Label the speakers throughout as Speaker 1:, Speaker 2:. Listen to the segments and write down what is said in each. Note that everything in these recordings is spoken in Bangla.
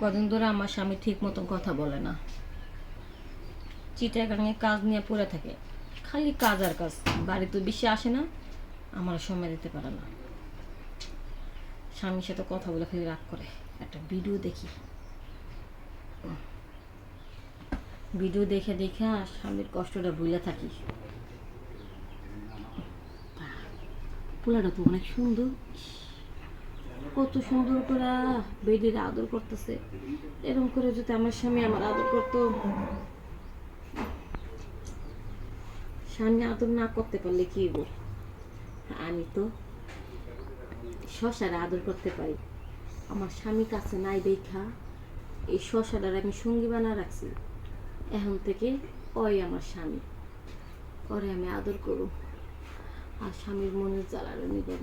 Speaker 1: কদিন ধরে আমার স্বামী ঠিক মতন কথা বলে না, চিটাগাঙে কাজ নিয়ে পড়ে থাকে, খালি কাজ আর কাজ, বাড়িতে বেশি আসে না, আমার সময় দিতে পারে না। স্বামীর সাথে কথা বলে খালি রাগ করে। একটা ভিডিও দেখি, ভিডিও দেখে দেখে স্বামীর কষ্টটা ভুলে থাকি। পোলাটা তো অনেক সুন্দর, কত সুন্দর করে বেডির আদর করতেছে। এরকম করে যদি আমার স্বামী আমার আদর করতো। স্বামী আদর না করতে পারলে কি হবো? আমি তো শশারে আদর করতে পারি, আমার স্বামী কাছে নাই দেখা এই শশাটার আমি সঙ্গী বানা রাখছি। এখন থেকে ওই আমার স্বামী, ওরে আমি আদর করব আর স্বামীর মনের জ্বালানো নিবেন।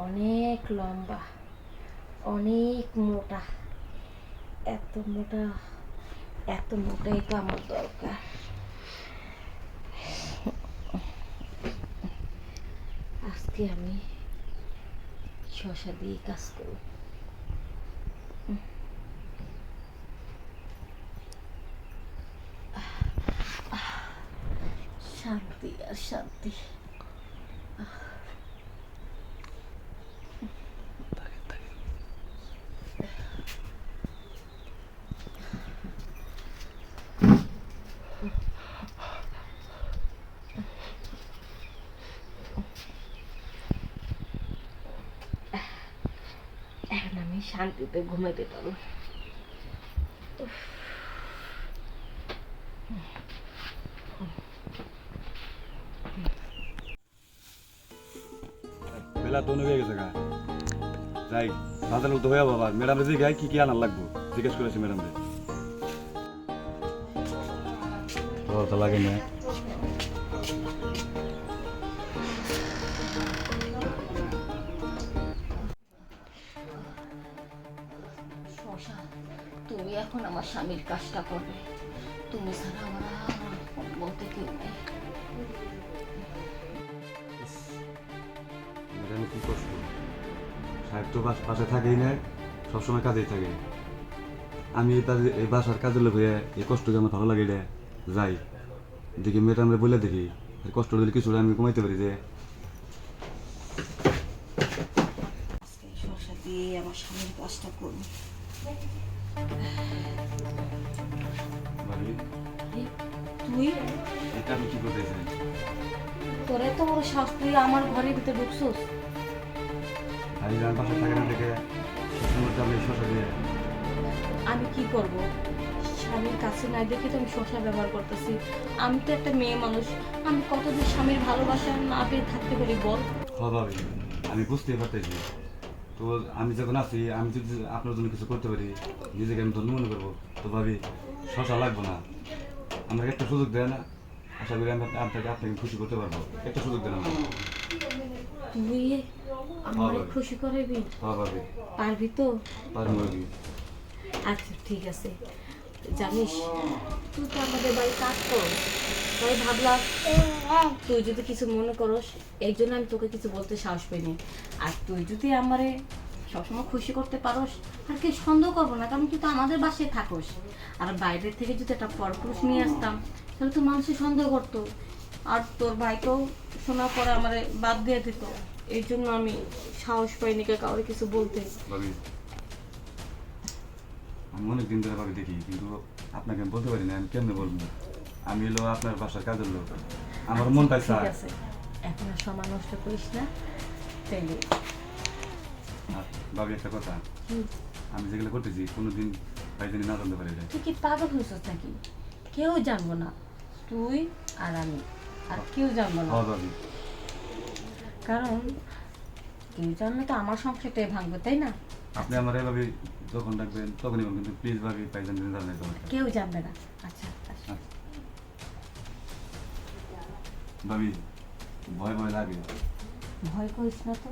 Speaker 1: অনেক লম্বা, অনেক মোটা, এত মোটা, এত মোটাই তো আমার দরকার। আজকে আমি শশা দিয়ে কাজ করব। শান্তি আর শান্তি। এখন আমি শান্তিতে ঘুমাইতে পারবো।
Speaker 2: বেলা তো হয়ে গেছে গা, যাই বাজার তো হয়ে বাবা। ম্যাডাম রে জিগাই কি কি আনার লাগবো, জিজ্ঞেস করেছি ম্যাডাম রে। তো লাগে না
Speaker 1: শশা, তুমি এখন আমার স্বামীর কাজটা করবে, তুমি ছাড়া আমার আর বলতে কেউ নেই।
Speaker 2: ম্যাডাম কি কষ্ট, সাহেব তো বাসায় থাকেই না, সবসময় কাজেই থাকে। আমি তাদের এই বাসার কাজের লোক হয়ে এই কষ্টকে আমার ভালো লাগে রে। যাই দেখি ম্যাডামরে বলে দেখি কষ্ট দিলে কিছু আমি কমাইতে পারি যে।
Speaker 1: আজকে শশা দিয়ে আমার স্বামীর কাজটা করবো।
Speaker 2: ভাবি
Speaker 1: তুই
Speaker 2: এটা আমি কি করতে চাই?
Speaker 1: তোরে তো বড় সাহস, তুই আমার ঘরের ভিতরে ঢুকছোস।
Speaker 2: ভাই যার বাসায় থাকে না দেখে সবসময় আমি শশা দিয়ে।
Speaker 1: আমি কি করব? স্বামীর কাছে নাই দেখে তো আমি শশা ব্যবহার করতেছি। আমি তো একটা মেয়ে মানুষ, আমি কতদিন স্বামীর ভালোবাসা না পেয়ে থাকতে পারি বল?
Speaker 2: ভাবি আমি বুঝতেই পারতেছি, তো আমি যখন আছি আমি যদি আপনার জন্য কিছু করতে পারি, নিজেকে আমি ধন্য মনে করবো, তো ভাবি শশা লাগবো না। আমাকে একটা সুযোগ দেয় না, আশা করি আমি আপনাকে খুশি করতে পারবো। একটা সুযোগ দেন আমাকে।
Speaker 1: তুই আমার
Speaker 2: ভাবি।
Speaker 1: খুশি করাবি?
Speaker 2: হ্যাঁ ভাবি
Speaker 1: পারবি তো?
Speaker 2: পারবো ভাবি।
Speaker 1: আচ্ছা ঠিক আছে। জানিস তুই তো আমাদের বাড়ি কাজ কর, তাই ভাবলাম তুই যদি কিছু মনে করস এই জন্য আমি তোকে কিছু বলতে সাহস পাইনি। আর তুই যদি আমারে সবসময় খুশি করতে পারোস আর কি সন্দেহ করবো না, কারণ তুই তো আমাদের বাসায় থাকোস। আর বাইরের থেকে যদি একটা পরপুরুষ নিয়ে আসতাম তাহলে তো মানুষের সন্দেহ করতো, আর তোর ভাইকেও শোনার পরে আমারে বাদ দিয়ে দিত। এই জন্য আমি সাহস পাইনি কাউকে কিছু বলতে।
Speaker 2: ভাবি আমি অনেক দিন ধরে ভাবি দেখি, কিন্তু আপনাকে আমি বলতে পারি না, আমি কেমনে বলবো। আমি এলো আপনার বাসার কাজের লোক, আমার মনটাই
Speaker 1: ঠিক
Speaker 2: চায়।
Speaker 1: আছে, এখন আর সময় নষ্ট করিস না, তাইলে
Speaker 2: আর ভাবি একটা কথা, আমি যেগুলো করতেছি কোনোদিন ভাই জানি না জানতে পারি না।
Speaker 1: তুই কি পাগল হয়েছিস নাকি? কেউ জানবো না, তুই আর আমি, আর কেউ জানবো না।
Speaker 2: হ্যাঁ ভাবি
Speaker 1: কারণ কেউ জানলে তো আমার সংসারটাই ভাঙবে, তাই না?
Speaker 2: আপনি আমার এভাবে যখন ডাকবেন তখনই বলবেন, কিন্তু প্লিজ ভাবি ভাই জানি না জানলে তোমার।
Speaker 1: কেউ জানবে না। আচ্ছা আচ্ছা।
Speaker 2: ভাবি ভয় ভয় লাগে।
Speaker 1: ভয় করিস না তো,